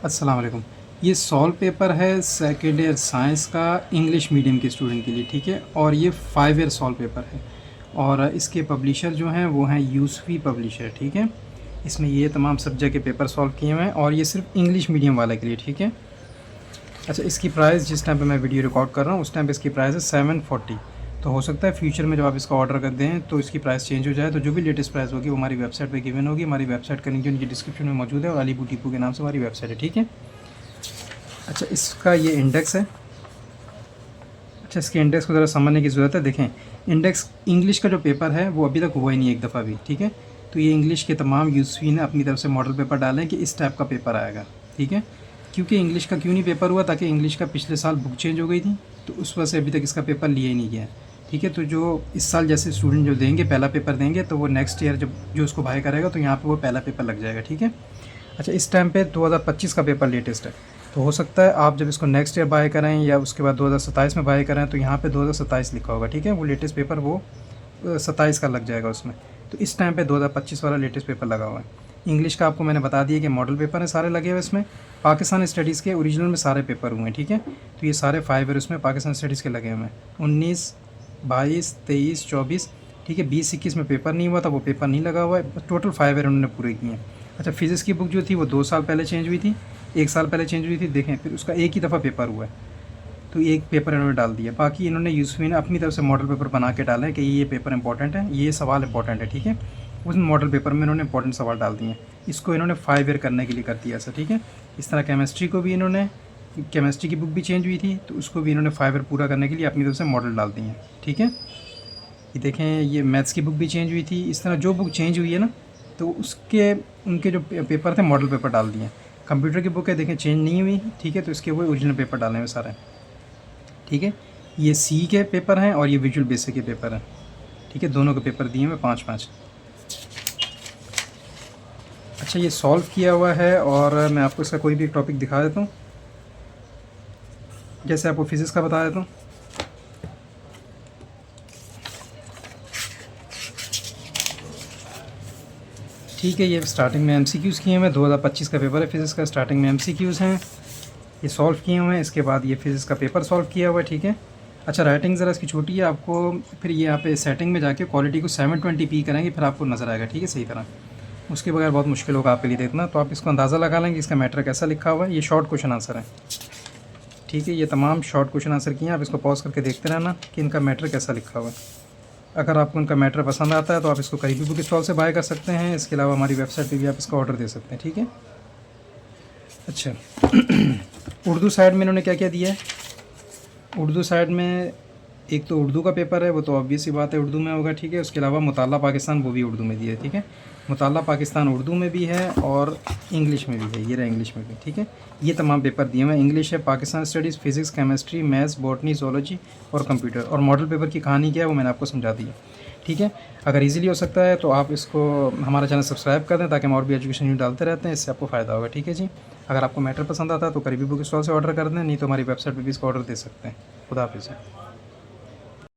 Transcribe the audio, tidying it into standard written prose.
अस्सलाम वालेकुम। ये सॉल्व पेपर है सेकेंड ईयर साइंस का इंग्लिश मीडियम के स्टूडेंट के लिए, ठीक है। और ये 5 ईयर सॉल्व पेपर है और इसके पब्लिशर जो हैं वो हैं यूसफ़ी पब्लिशर, ठीक है। इसमें ये तमाम सब्जेक्ट के पेपर सॉल्व किए हुए हैं और ये सिर्फ इंग्लिश मीडियम वाले के लिए, ठीक है। अच्छा, इसकी प्राइस जिस टाइम पे मैं वीडियो रिकॉर्ड कर रहा हूँ उस टाइम पे इसकी प्राइस है 740। तो हो सकता है फ्यूचर में जब आप इसका ऑर्डर कर दें तो इसकी प्राइस चेंज हो जाए। तो जो भी लेटेस्ट प्राइस होगी वो हमारी वेबसाइट पे गिवन होगी। हमारी वेबसाइट का लिंक जो नीचे डिस्क्रिप्शन में मौजूद है और अली बुटीपू के नाम से हमारी वेबसाइट है, ठीक है। अच्छा, इसका ये इंडेक्स है। अच्छा, इसके इंडेक्स को ज़रा समझने की ज़रूरत है। देखें, इंडेक्स इंग्लिश का जो पेपर है वो अभी तक हुआ ही नहीं एक दफ़ा भी, ठीक है। तो ये इंग्लिश के तमाम यूसफ़ी ने अपनी तरफ से मॉडल पेपर डाले कि इस टाइप का पेपर आएगा, ठीक है। क्योंकि इंग्लिश का क्यों नहीं पेपर हुआ, ताकि इंग्लिश का पिछले साल बुक चेंज हो गई थी, तो उस वजह से अभी तक इसका पेपर लिया ही नहीं गया, ठीक है। तो जो इस साल जैसे स्टूडेंट जो देंगे पहला पेपर देंगे, तो वो नेक्स्ट ईयर जब जो उसको बाय करेगा तो यहाँ पे वो पहला पेपर लग जाएगा, ठीक है। अच्छा, इस टाइम पे 2025 का पेपर लेटेस्ट है। तो हो सकता है आप जब इसको नेक्स्ट ईयर बाय करें या उसके बाद 2027 में बाय करें तो यहाँ पे 2027 लिखा होगा, ठीक है। वो लेटेस्ट पेपर वो 27 का लग जाएगा उसमें। तो इस टाइम पे 2025 वाला लेटेस्ट पेपर लगा हुआ है। इंग्लिश का आपको मैंने बता दिया कि मॉडल पेपर हैं सारे लगे हुए इसमें। पाकिस्तान स्टडीज़ के ओरिजिनल में सारे पेपर हुए हैं, ठीक है। तो ये सारे 5 ईयर उसमें पाकिस्तान स्टडीज़ के लगे हुए हैं। 19, 22, 23, 24, ठीक है। 20-21 में पेपर नहीं हुआ था, वो पेपर नहीं लगा हुआ है। टोटल 5 ईयर उन्होंने पूरे किए हैं। अच्छा, फिज़िक्स की बुक जो थी वो 2 साल पहले चेंज हुई थी, 1 साल पहले चेंज हुई थी। देखें, फिर उसका एक ही दफ़ा पेपर हुआ है, तो एक पेपर इन्होंने डाल दिया। बाकी इन्होंने यूसफ़ी ने अपनी तरफ से मॉडल पेपर बना के डाले हैं कि ये पेपर इंपॉर्टेंट है, ये सवाल इंपॉर्टेंट है, ठीक है। उस मॉडल पेपर में इन्होंने इंपॉर्टेंट सवाल डाल दिए हैं। इसको इन्होंने 5 ईयर करने के लिए कर दिया ऐसा, ठीक है। इस तरह केमिस्ट्री को भी इन्होंने, केमिस्ट्री की बुक भी चेंज हुई थी तो उसको भी इन्होंने 5 ईयर पूरा करने के लिए अपनी तरफ से मॉडल डाल दिए हैं, ठीक है। ये देखें, ये मैथ्स की बुक भी चेंज हुई थी। इस तरह जो बुक चेंज हुई है ना, तो उसके उनके जो पेपर थे मॉडल पेपर डाल दिए हैं। कंप्यूटर की बुक है, देखें चेंज नहीं हुई, ठीक है। तो इसके वो ओरिजिनल पेपर डाले हुए सारे, ठीक है। ये सी के पेपर हैं और ये विजुअल बेसिक के पेपर हैं, ठीक है। दोनों के पेपर दिए हुए 5-5। अच्छा, ये सॉल्व किया हुआ है और मैं आपको इसका कोई भी एक टॉपिक दिखा देता हूँ। जैसे आपको फिज़िक्स का बता देता हूँ। ठीक है, ये स्टार्टिंग में एमसीक्यूज़ किए हुए हैं। 2025 का पेपर है फिज़िक्स का, स्टार्टिंग में एमसीक्यूज़ हैं, ये सॉल्व किए हुए हैं। इसके बाद ये फिज़िक्स का पेपर सॉल्व किया हुआ है, ठीक है। अच्छा, राइटिंग ज़रा इसकी छोटी है, आपको फिर ये यहाँ पे सेटिंग में जाके क्वालिटी को 720p करेंगे, फिर आपको नज़र आएगा, ठीक है, सही तरह। उसके बगैर बहुत मुश्किल होगा आपके लिए देखना। तो आप इसको अंदाज़ा लगा लेंगे इसका मैटर कैसा लिखा हुआ है। ये शॉर्ट क्वेश्चन आंसर है, ठीक है। ये तमाम शॉर्ट क्वेश्चन आंसर किए हैं। आप इसको पॉज करके देखते रहना कि इनका मैटर कैसा लिखा हुआ है। अगर आपको इनका मैटर पसंद आता है तो आप इसको करीबी बुक स्टॉल से बाय कर सकते हैं। इसके अलावा हमारी वेबसाइट पे भी आप इसका ऑर्डर दे सकते हैं, ठीक है। अच्छा, उर्दू साइड में इन्होंने क्या क्या दिया है। उर्दू साइड में एक तो उर्दू का पेपर है, वो तो ऑब्वियस सी बात है उर्दू में होगा, ठीक है। उसके अलावा मुताला पाकिस्तान वो भी उर्दू में दिया है, ठीक है। मुताला पाकिस्तान उर्दू में भी है और इंग्लिश में भी है, ये रहा इंग्लिश में भी, ठीक है। ये तमाम पेपर दिए हुए हैं। इंग्लिश है, Pakistan studies, physics, chemistry, maths, botany, zoology और कंप्यूटर। और मॉडल पेपर की कहानी क्या है वो मैंने आपको समझा दी है, ठीक है। अगर ईज़िली हो सकता है तो आप इसको हमारा चैनल सब्सक्राइब कर दें ताकि हम और भी एजुकेशन न्यूज़ डालते रहते हैं, इससे आपको फ़ायदा होगा, ठीक है जी। अगर आपको मैटर पसंद आता है तो करीबी बुक स्टॉल से ऑर्डर कर दें, नहीं तो हमारी वेबसाइट पर भी इसका ऑर्डर दे सकते हैं। खुदा हाफिज़।